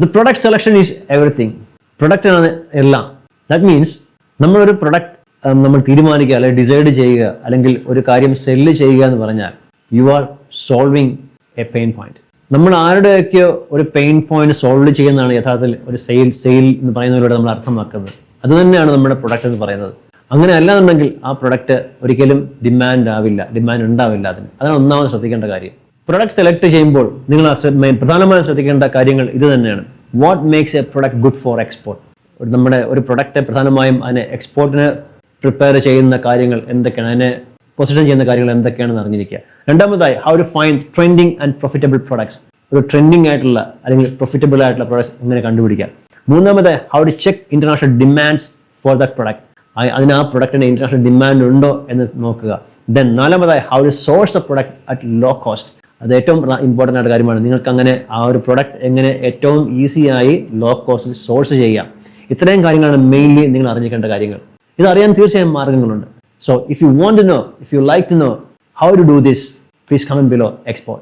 The product selection is everything. Product ആണ് എല്ലാം. That means നമ്മളൊരു പ്രൊഡക്റ്റ് നമ്മൾ തീരുമാനിക്കുക അല്ലെങ്കിൽ ഡിസൈഡ് ചെയ്യുക അല്ലെങ്കിൽ ഒരു കാര്യം സെല്ല് ചെയ്യുക എന്ന് പറഞ്ഞാൽ you are solving A pain point. നമ്മൾ ആരുടെയൊക്കെയോ ഒരു പെയിൻ പോയിന്റ് സോൾവ് ചെയ്യുന്നതാണ് യഥാർത്ഥത്തിൽ ഒരു സെയിൽ എന്ന് പറയുന്നതിലൂടെ നമ്മൾ അർത്ഥമാക്കുന്നത്. അത് തന്നെയാണ് നമ്മുടെ പ്രൊഡക്റ്റ് എന്ന് പറയുന്നത്. അങ്ങനെ അല്ലാന്നുണ്ടെങ്കിൽ ആ പ്രൊഡക്റ്റ് ഒരിക്കലും ഡിമാൻഡ് ഉണ്ടാവില്ല അതിന്. അതാണ് ഒന്നാമത് ശ്രദ്ധിക്കേണ്ട കാര്യം. പ്രൊഡക്റ്റ് സെലക്ട് ചെയ്യുമ്പോൾ നിങ്ങൾ പ്രധാനമായും ശ്രദ്ധിക്കേണ്ട കാര്യങ്ങൾ ഇത് തന്നെയാണ്. What makes A product good for export? നമ്മുടെ ഒരു പ്രൊഡക്റ്റ് പ്രധാനമായും അതിനെ എക്സ്പോർട്ടിന് പ്രിപ്പയർ ചെയ്യുന്ന കാര്യങ്ങൾ എന്തൊക്കെയാണ്, അതിനെ പൊസിഷൻ ചെയ്യുന്ന കാര്യങ്ങൾ എന്തൊക്കെയാണെന്ന് അറിഞ്ഞിരിക്കുക. രണ്ടാമതായി, how to find trending and profitable products. ഒരു ട്രെൻഡിങ് ആയിട്ടുള്ള അല്ലെങ്കിൽ പ്രോഫിറ്റബിൾ ആയിട്ടുള്ള പ്രൊഡക്ട്സ് എങ്ങനെ കണ്ടുപിടിക്കാം. മൂന്നാമതായി, how to check international demands for that product. അതിന് ആ പ്രൊഡക്റ്റിന് ഇന്റർനാഷണൽ ഡിമാൻഡ് ഉണ്ടോ എന്ന് നോക്കുക. ദെൻ നാലാമതായി, how to source a product at low cost. അത് ഏറ്റവും ഇമ്പോർട്ടൻ്റ് ആയിട്ട് കാര്യമാണ്. നിങ്ങൾക്ക് അങ്ങനെ ആ ഒരു പ്രൊഡക്റ്റ് എങ്ങനെ ഏറ്റവും ഈസിയായി ലോ കോസ്റ്റിൽ സോഴ്സ് ചെയ്യാം. ഇത്രയും കാര്യങ്ങളാണ് മെയിൻലി നിങ്ങൾ അറിഞ്ഞിരിക്കേണ്ട കാര്യങ്ങൾ. ഇതറിയാൻ തീർച്ചയായും മാർഗങ്ങളുണ്ട്. So if you want to know, if you like to know how to do this, please comment below export.